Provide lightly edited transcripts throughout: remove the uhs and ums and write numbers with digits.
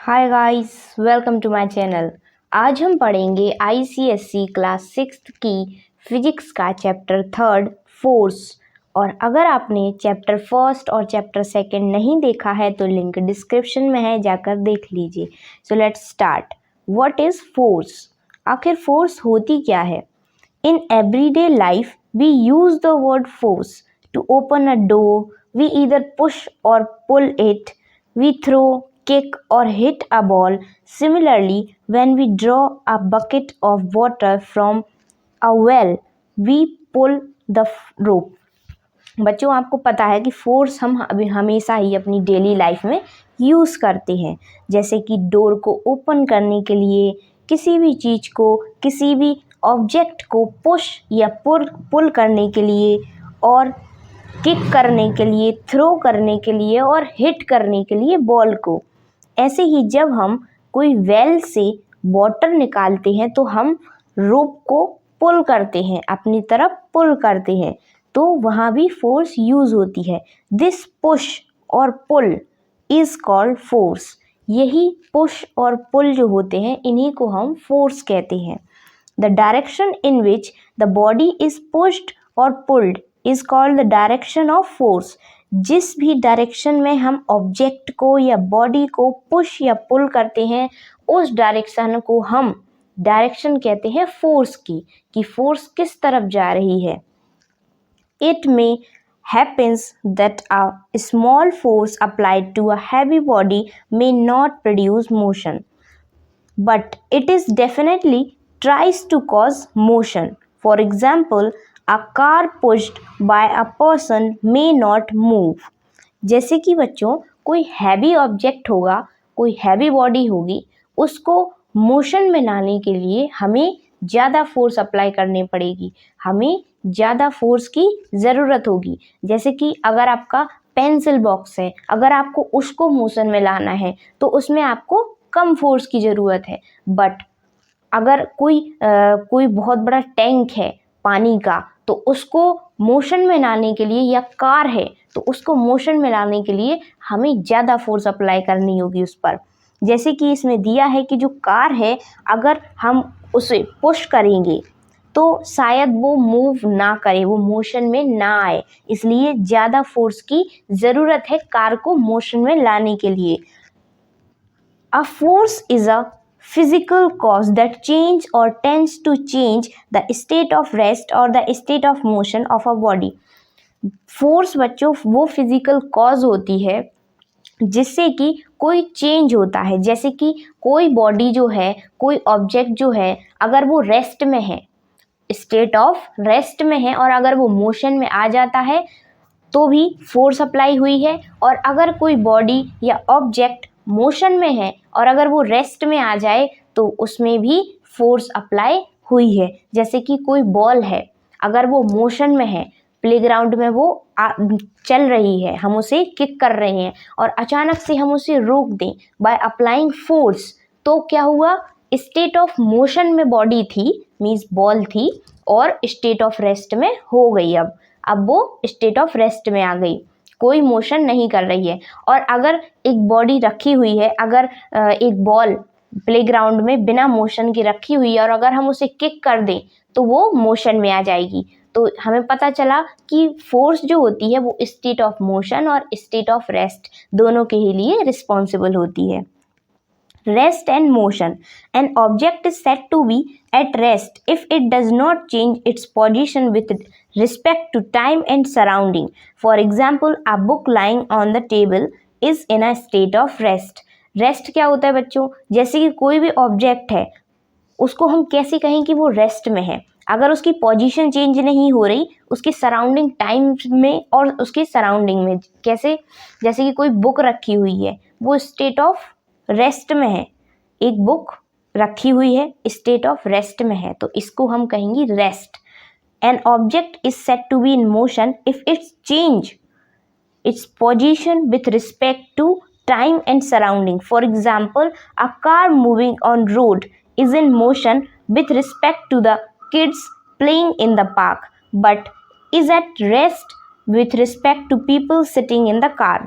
Hi guys, welcome to my channel. आज हम पढ़ेंगे आईसीएसई क्लास 6 की फिजिक्स का चैप्टर 3 फोर्स। और अगर आपने चैप्टर 1 और चैप्टर 2 नहीं देखा है तो लिंक डिस्क्रिप्शन में है, जाकर देख लीजिए। So let's start. What is force? आखिर फोर्स होती क्या है? In everyday life, we use the word force to open a door. We either push or pull it. We throw, kick, or hit a ball. Similarly, when we draw a bucket of water from a well, we pull the rope. बच्चों, आपको पता है कि force हम अभी हमेशा ही अपनी daily life में यूज़ करते हैं, जैसे कि डोर को ओपन करने के लिए, किसी भी चीज़ को, किसी भी ऑब्जेक्ट को पुश या पुल करने के लिए, और किक करने के लिए, थ्रो करने के लिए, और हिट करने के लिए बॉल को। ऐसे ही जब हम कोई वेल से वाटर निकालते हैं तो हम रोप को पुल करते हैं, अपनी तरफ पुल करते हैं, तो वहाँ भी फोर्स यूज होती है। दिस पुश और पुल इज कॉल्ड फोर्स। यही पुश और पुल जो होते हैं, इन्हीं को हम फोर्स कहते हैं। The direction in which the body is pushed और pulled is called the direction of force. जिस भी डायरेक्शन में हम ऑब्जेक्ट को या बॉडी को पुश या पुल करते हैं, उस डायरेक्शन को हम डायरेक्शन कहते हैं फोर्स की, कि फोर्स किस तरफ जा रही है। It may happens that a small force applied to a heavy body may not produce motion, but it is definitely tries to cause motion. For example, a car pushed by a person may not move. जैसे कि बच्चों, कोई heavy object होगा, कोई heavy body होगी, उसको motion में लाने के लिए हमें ज़्यादा फोर्स अप्लाई करनी पड़ेगी, हमें ज़्यादा फोर्स की ज़रूरत होगी। जैसे कि अगर आपका पेंसिल बॉक्स है, अगर आपको उसको मोशन में लाना है तो उसमें आपको कम फोर्स की ज़रूरत है। बट अगर कोई बहुत बड़ा टैंक है पानी का, तो उसको मोशन में लाने के लिए, या कार है तो उसको मोशन में लाने के लिए हमें ज़्यादा फोर्स अप्लाई करनी होगी उस पर। जैसे कि इसमें दिया है कि जो कार है, अगर हम उसे पुश करेंगे तो शायद वो मूव ना करे, वो मोशन में ना आए, इसलिए ज़्यादा फोर्स की ज़रूरत है कार को मोशन में लाने के लिए। A force is a physical cause that change or tends to change the state of rest or the state of motion of a body. Force बच्चों वो फिजिकल कॉज होती है जिससे कि कोई चेंज होता है। जैसे कि कोई बॉडी जो है, कोई ऑब्जेक्ट जो है, अगर वो रेस्ट में है, स्टेट ऑफ रेस्ट में है, और अगर वो मोशन में आ जाता है तो भी फोर्स अप्लाई हुई है। और अगर कोई बॉडी या ऑब्जेक्ट मोशन में है और अगर वो रेस्ट में आ जाए तो उसमें भी फोर्स अप्लाई हुई है। जैसे कि कोई बॉल है, अगर वो मोशन में है, प्लेग्राउंड में वो चल रही है, हम उसे किक कर रहे हैं, और अचानक से हम उसे रोक दें बाय अप्लाइंग फोर्स, तो क्या हुआ? स्टेट ऑफ मोशन में बॉडी थी, मीन्स बॉल थी, और स्टेट ऑफ रेस्ट में हो गई। अब वो स्टेट ऑफ रेस्ट में आ गई, कोई मोशन नहीं कर रही है। और अगर एक बॉडी रखी हुई है, अगर एक बॉल प्लेग्राउंड में बिना मोशन के रखी हुई है, और अगर हम उसे किक कर दें तो वो मोशन में आ जाएगी। तो हमें पता चला कि फोर्स जो होती है वो स्टेट ऑफ मोशन और स्टेट ऑफ रेस्ट दोनों के ही लिए रिस्पॉन्सिबल होती है। Rest and motion. An object is said to be at rest if it does not change its position with respect to time and surrounding. For example, a book lying on the table is in a state of rest. Rest क्या होता है बच्चों? जैसे कि कोई भी object है, उसको हम कैसे कहें कि वो रेस्ट में है? अगर उसकी पोजीशन चेंज नहीं हो रही, उसके सराउंडिंग टाइम में और उसके सराउंडिंग में। कैसे? जैसे कि कोई बुक रखी हुई है, वो स्टेट ऑफ रेस्ट में है, एक बुक रखी हुई है, स्टेट ऑफ रेस्ट में है, तो इसको हम कहेंगे rest. An object is said to be in motion if its change its position with respect to time and surrounding. For example, a car moving on road is in motion with respect to the kids playing in the park, but is at rest with respect to people sitting in the car.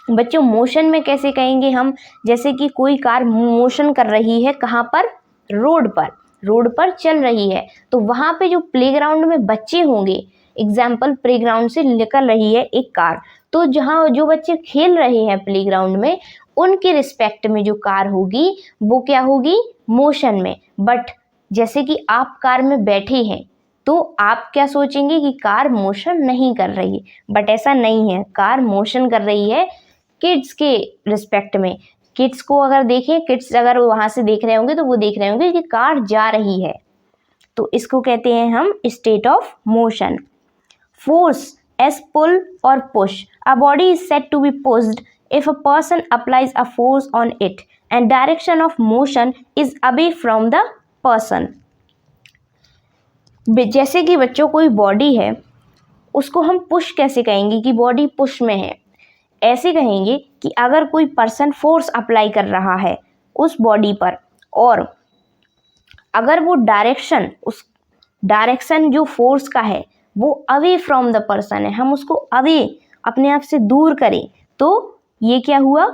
बच्चों motion में कैसे कहेंगे हम, जैसे कि कोई car motion कर रही है, कहाँ पर, रोड पर चल रही है, तो वहाँ पे जो प्लेग्राउंड में बच्चे होंगे, एग्जाम्पल प्लेग्राउंड से निकल रही है एक कार, तो जहाँ जो बच्चे खेल रहे हैं प्लेग्राउंड में, उनके रिस्पेक्ट में जो कार होगी वो क्या होगी, मोशन में। बट जैसे कि आप कार में बैठे हैं तो आप क्या सोचेंगे कि कार मोशन नहीं कर रही है, बट ऐसा नहीं है, कार मोशन कर रही है किड्स के रिस्पेक्ट में। किड्स को अगर देखें, किड्स अगर वहाँ से देख रहे होंगे तो वो देख रहे होंगे कि कार जा रही है, तो इसको कहते हैं हम state of motion. Force as pull और push, a body is said to be pushed if a person applies a force on it and direction of motion is away from the person। जैसे कि बच्चों कोई body है, उसको हम push कैसे कहेंगे कि बॉडी पुश में है, ऐसे कहेंगे कि अगर कोई पर्सन फोर्स अप्लाई कर रहा है उस बॉडी पर, और अगर वो उस डायरेक्शन जो फोर्स का है वो अवे फ्रॉम द पर्सन है, हम उसको अवे अपने आप से दूर करें, तो ये क्या हुआ,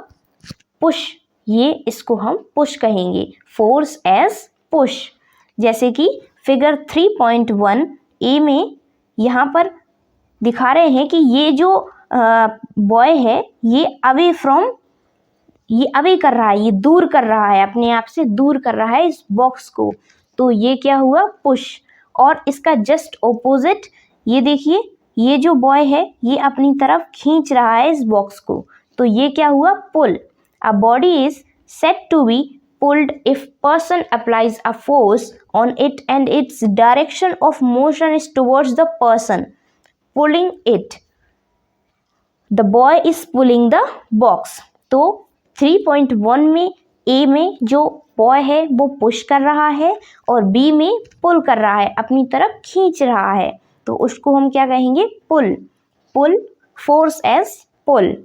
पुश, ये इसको हम पुश कहेंगे, फोर्स एज पुश। जैसे कि फिगर 3.1 ए में यहाँ पर दिखा रहे हैं कि ये जो बॉय है ये अवे कर रहा है, ये दूर कर रहा है, अपने आप से दूर कर रहा है इस बॉक्स को, तो ये क्या हुआ, पुश। और इसका जस्ट ऑपोजिट ये देखिए, ये जो बॉय है ये अपनी तरफ खींच रहा है इस बॉक्स को, तो ये क्या हुआ, pull. A body is said to be pulled if person applies a force on it and its direction of motion is towards the person pulling it, the boy is pulling the box. तो 3.1 में ए में जो boy है वो push कर रहा है और बी में पुल कर रहा है, अपनी तरफ खींच रहा है, तो उसको हम क्या कहेंगे, pull, force as pull.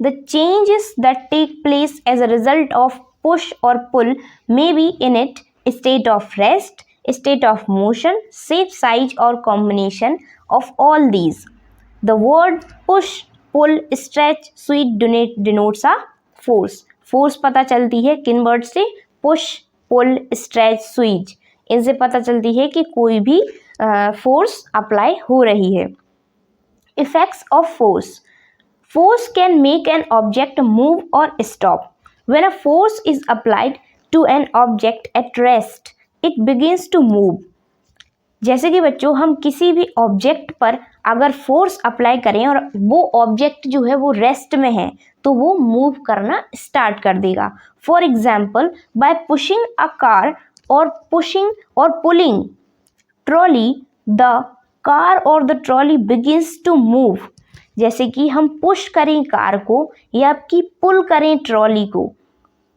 The changes that take place as a result of push or pull may be in it state of rest, state of motion, shape, size or combination of all these. The word push, pull, stretch, swing denotes a force. Force पता चलती है किन word से, push, pull, stretch, swing, इनसे पता चलती है कि कोई भी फोर्स अप्लाई हो रही है। Effects of force. Force can make an object move or stop. When a force is applied to an object at rest, it begins to move. जैसे कि बच्चों हम किसी भी ऑब्जेक्ट पर अगर फोर्स अप्लाई करें और वो ऑब्जेक्ट जो है वो रेस्ट में है, तो वो मूव करना स्टार्ट कर देगा। For example, by pushing a car और पुशिंग और पुलिंग ट्रॉली, द कार और the trolley begins to move. जैसे कि हम पुश करें कार को या कि पुल करें ट्रॉली को।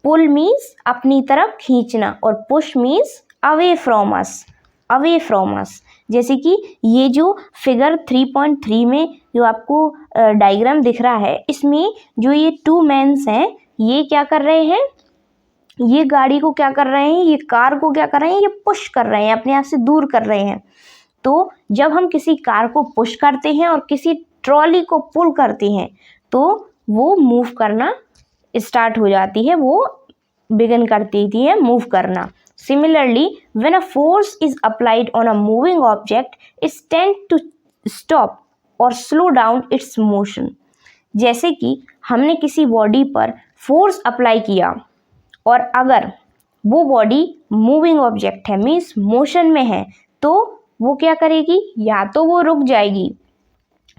पुल मीन्स अपनी तरफ खींचना और push means away from us. जैसे कि ये जो फिगर 3.3 में जो आपको डायग्राम दिख रहा है, इसमें जो ये 2 मेंस हैं, ये क्या कर रहे हैं, ये गाड़ी को क्या कर रहे हैं, ये कार को क्या कर रहे हैं, ये पुश कर रहे हैं, अपने आप से दूर कर रहे हैं। तो जब हम किसी कार को पुश करते हैं और किसी ट्रॉली को पुल करते हैं तो वो मूव करना स्टार्ट हो जाती है, वो बिगिन करती है मूव करना। Similarly, when a force is applied on a moving object, it tend to stop और स्लो डाउन इट्स मोशन। जैसे कि हमने किसी बॉडी पर फोर्स अप्लाई किया और अगर वो बॉडी मूविंग ऑब्जेक्ट है, मीन्स मोशन में है, तो वो क्या करेगी, या तो वो रुक जाएगी,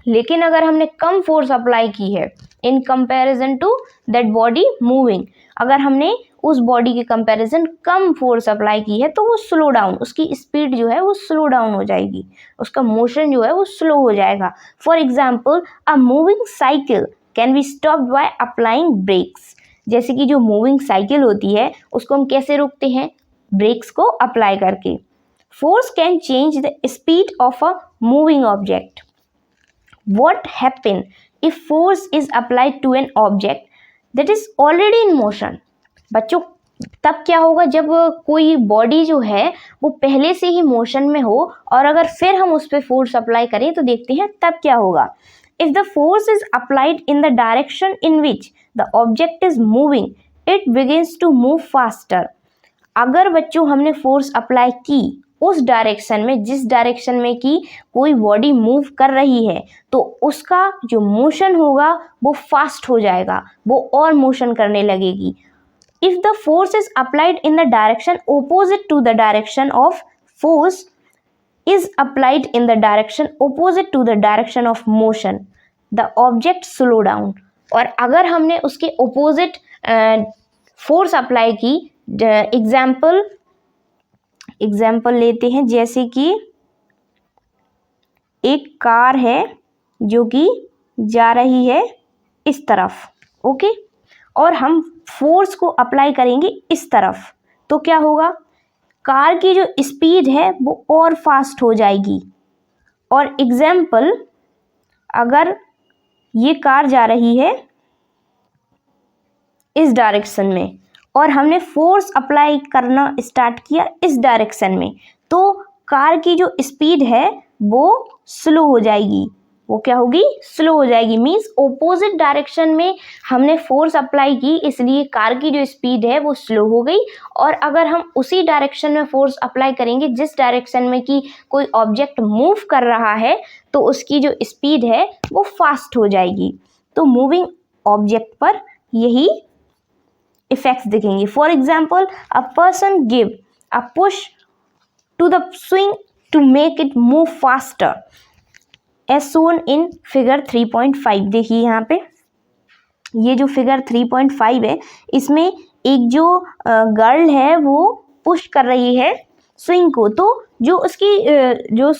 लेकिन अगर हमने कम फोर्स अप्लाई की है in comparison to that body moving, अगर हमने उस बॉडी के कंपैरिजन कम फोर्स अप्लाई की है, तो वो स्लो डाउन, उसकी स्पीड जो है वो स्लो डाउन हो जाएगी, उसका मोशन जो है वो स्लो हो जाएगा। For example, a moving cycle can be stopped by applying brakes. जैसे कि जो मूविंग साइकिल होती है उसको हम कैसे रोकते हैं, ब्रेक्स को अप्लाई करके। Force can change the speed of a moving object. What happen if force is applied to an object that is already in motion? बच्चों तब क्या होगा, जब कोई बॉडी जो है वो पहले से ही मोशन में हो और अगर फिर हम उस पर फोर्स अप्लाई करें तो देखते हैं तब क्या होगा। If the force is applied in the direction in which the object is moving, it begins to move faster. अगर बच्चों हमने फोर्स अप्लाई की उस डायरेक्शन में, जिस डायरेक्शन में कि कोई बॉडी मूव कर रही है, तो उसका जो मोशन होगा वो फास्ट हो जाएगा, वो और मोशन करने लगेगी. If the force is applied in the direction opposite to the direction of force is applied in the direction opposite to the direction of motion, the object slow down. और अगर हमने उसके opposite फोर्स अप्लाई की, example लेते हैं, जैसे कि एक कार है जो कि जा रही है इस तरफ, ओके, और हम फोर्स को अप्लाई करेंगे इस तरफ, तो क्या होगा, कार की जो स्पीड है वो और फास्ट हो जाएगी. और एग्जाम्पल, अगर ये कार जा रही है इस डायरेक्शन में और हमने फोर्स अप्लाई करना स्टार्ट किया इस डायरेक्शन में, तो कार की जो स्पीड है वो स्लो हो जाएगी. वो क्या होगी, स्लो हो जाएगी. मीन्स ओपोजिट डायरेक्शन में हमने फोर्स अप्लाई की, इसलिए कार की जो स्पीड है वो स्लो हो गई. और अगर हम उसी डायरेक्शन में फोर्स अप्लाई करेंगे जिस डायरेक्शन में कि कोई ऑब्जेक्ट मूव कर रहा है, तो उसकी जो स्पीड है वो फास्ट हो जाएगी. तो मूविंग ऑब्जेक्ट पर यही इफेक्ट्स दिखेंगे. For example, a person give a push to the swing to make it move faster, as shown in figure 3.5. देखिए यहाँ पे ये जो फिगर 3.5 है, इसमें एक जो गर्ल है वो पुश कर रही है स्विंग को, तो जो उसकी जो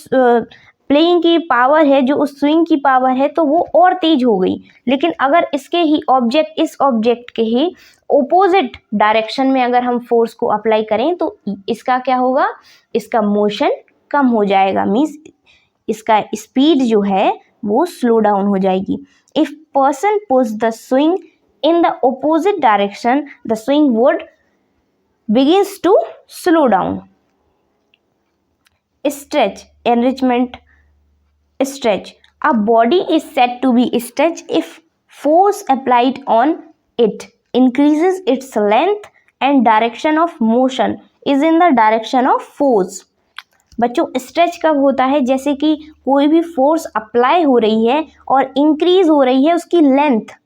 प्लेइंग की पावर है, जो उस स्विंग की पावर है, तो वो और तेज हो गई. लेकिन अगर इसके ही ऑब्जेक्ट, इस ऑब्जेक्ट के ही ओपोजिट डायरेक्शन में अगर हम फोर्स को अप्लाई करें, तो इसका क्या होगा, इसका मोशन कम हो जाएगा. मीन्स इसका स्पीड जो है वो स्लो डाउन हो जाएगी. If person push the swing in the opposite direction, the swing would begins to slow down. Stretch, enrichment. Stretch. A body is said to be stretched if force applied on it increases its length and direction of motion is in the direction of force. बच्चों, stretch कब होता है, जैसे कि कोई भी force apply हो रही है और इंक्रीज हो रही है उसकी लेंथ,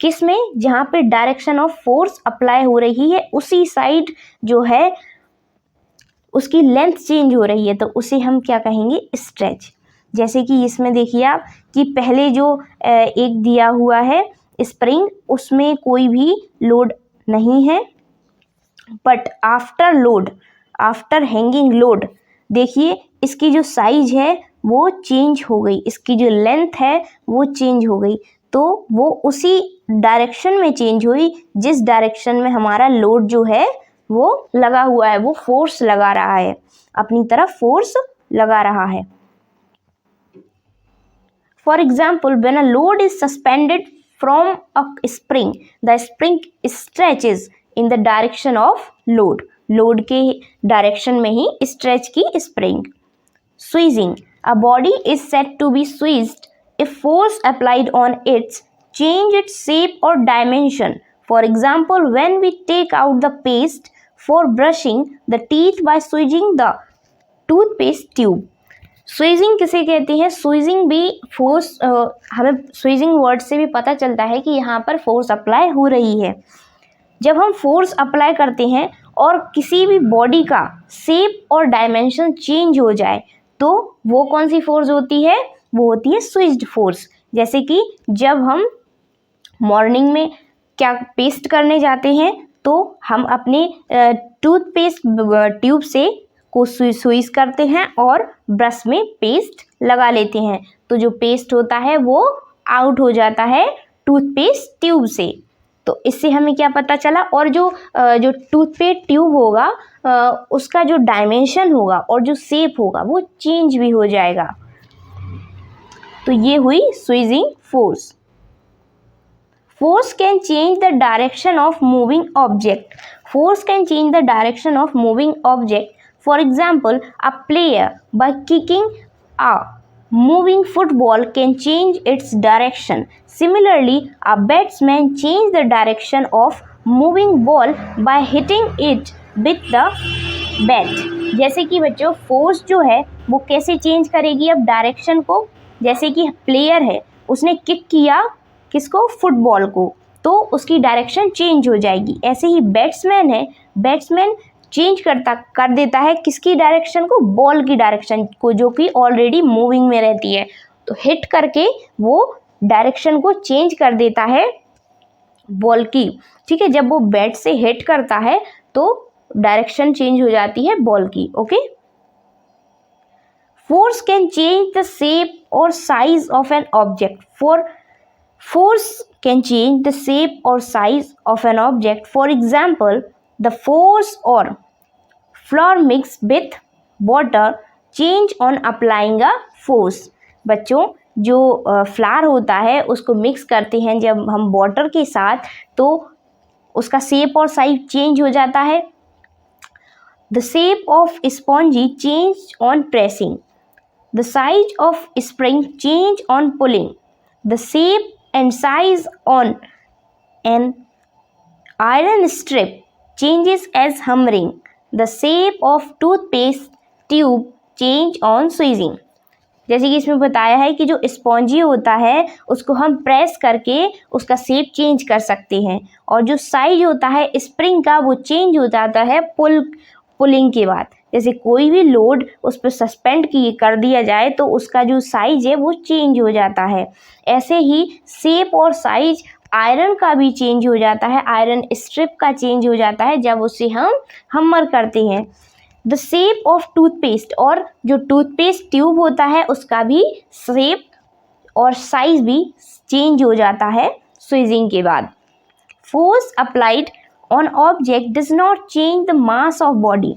किस में, जहाँ पे डायरेक्शन ऑफ फोर्स अप्लाई हो रही है उसी साइड जो है उसकी लेंथ चेंज हो रही है, तो उसे हम क्या कहेंगे, स्ट्रेच. जैसे कि इसमें देखिए आप कि पहले जो एक दिया हुआ है स्प्रिंग, उसमें कोई भी लोड नहीं है, but after load, after hanging load, देखिए इसकी जो साइज है वो चेंज हो गई, इसकी जो लेंथ है वो चेंज हो गई. तो वो उसी डायरेक्शन में चेंज हुई जिस डायरेक्शन में हमारा लोड जो है वो लगा हुआ है, वो फोर्स लगा रहा है, अपनी तरफ फोर्स लगा रहा है. For example, when a load is suspended from a spring, the spring stretches in the direction of load. Load के direction में ही stretch की spring. Squeezing. A body is said to be squeezed if force applied on it change its shape or dimension. For example, when we take out the paste for brushing the teeth by squeezing the toothpaste tube. स्वीजिंग किसे कहते हैं, स्वीजिंग भी force, हमें स्वीजिंग word से भी पता चलता है कि यहाँ पर फोर्स अप्लाई हो रही है. जब हम फोर्स अप्लाई करते हैं और किसी भी बॉडी का शेप और डायमेंशन चेंज हो जाए, तो वो कौन सी फोर्स होती है, वो होती है स्विच्ड फोर्स. जैसे कि जब हम मॉर्निंग में क्या पेस्ट करने जाते हैं, तो हम अपने टूथपेस्ट ट्यूब से को स्वीज करते हैं और ब्रश में पेस्ट लगा लेते हैं, तो जो पेस्ट होता है वो आउट हो जाता है टूथपेस्ट ट्यूब से. तो इससे हमें क्या पता चला, और जो टूथपेस्ट ट्यूब होगा उसका जो डायमेंशन होगा और जो शेप होगा वो चेंज भी हो जाएगा. तो ये हुई squeezing force. Force can change the direction of moving object. Force can change the direction of moving object. For example, a player by kicking a moving football can change its direction. Similarly, a batsman change the direction of moving ball by hitting it with the bat. जैसे कि बच्चों force जो है वो कैसे change करेगी अब direction को, जैसे कि प्लेयर है उसने किक किया किसको, फुटबॉल को, तो उसकी डायरेक्शन चेंज हो जाएगी। ऐसे ही बैट्समैन है, बैट्समैन चेंज कर देता है किसकी डायरेक्शन को, बॉल की डायरेक्शन को, जो कि ऑलरेडी मूविंग में रहती है, तो हिट करके वो डायरेक्शन को चेंज कर देता है बॉल की। ठीक है, जब वो बैट से हिट करता है तो डायरेक्शन चेंज हो जाती है बॉल की। Okay, force can change the shape और size of an object. Force can change the shape or size of an object. For example, the force or flour mixed with water change on applying a force. बच्चों जो flower होता है उसको mix करते हैं जब हम वाटर के साथ, तो उसका शेप और साइज चेंज हो जाता है। The shape of sponge change on pressing. The size of spring change on pulling. The shape and size on an iron strip changes as hammering. The shape of toothpaste tube change on squeezing. जैसे कि इसमें बताया है कि जो spongy होता है उसको हम प्रेस करके उसका शेप चेंज कर सकते हैं, और जो साइज होता है स्प्रिंग का वो चेंज हो जाता है पुलिंग के बाद। जैसे कोई भी लोड उस पर सस्पेंड कर दिया जाए तो उसका जो साइज है वो चेंज हो जाता है। ऐसे ही शेप और साइज आयरन का भी चेंज हो जाता है, आयरन स्ट्रिप का चेंज हो जाता है जब उसे हम हमर करते हैं। द शेप ऑफ टूथपेस्ट, और जो टूथपेस्ट ट्यूब होता है उसका भी शेप और साइज भी चेंज हो जाता है स्क्वीजिंग के बाद। Force applied on object does not change the mass of body.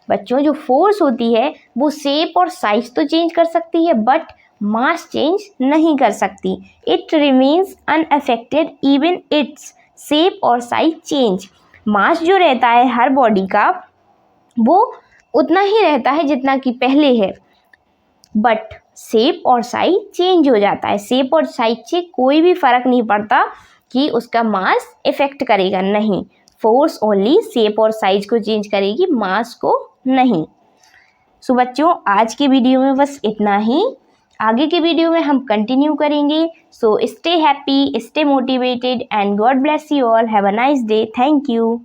बच्चों जो फोर्स होती है वो शेप और साइज तो चेंज कर सकती है बट मास चेंज नहीं कर सकती। It remains unaffected even its shape और साइज चेंज। मास जो रहता है हर बॉडी का वो उतना ही रहता है जितना कि पहले है, बट शेप और साइज चेंज हो जाता है। शेप और साइज से कोई भी फर्क नहीं पड़ता कि उसका मास इफेक्ट करेगा, नहीं, फोर्स ओनली शेप और साइज को चेंज करेगी, मास को नहीं। सो बच्चों आज के वीडियो में बस इतना ही, आगे के वीडियो में हम कंटिन्यू करेंगे। So stay happy, stay motivated and God bless you all. Have a nice day. Thank you.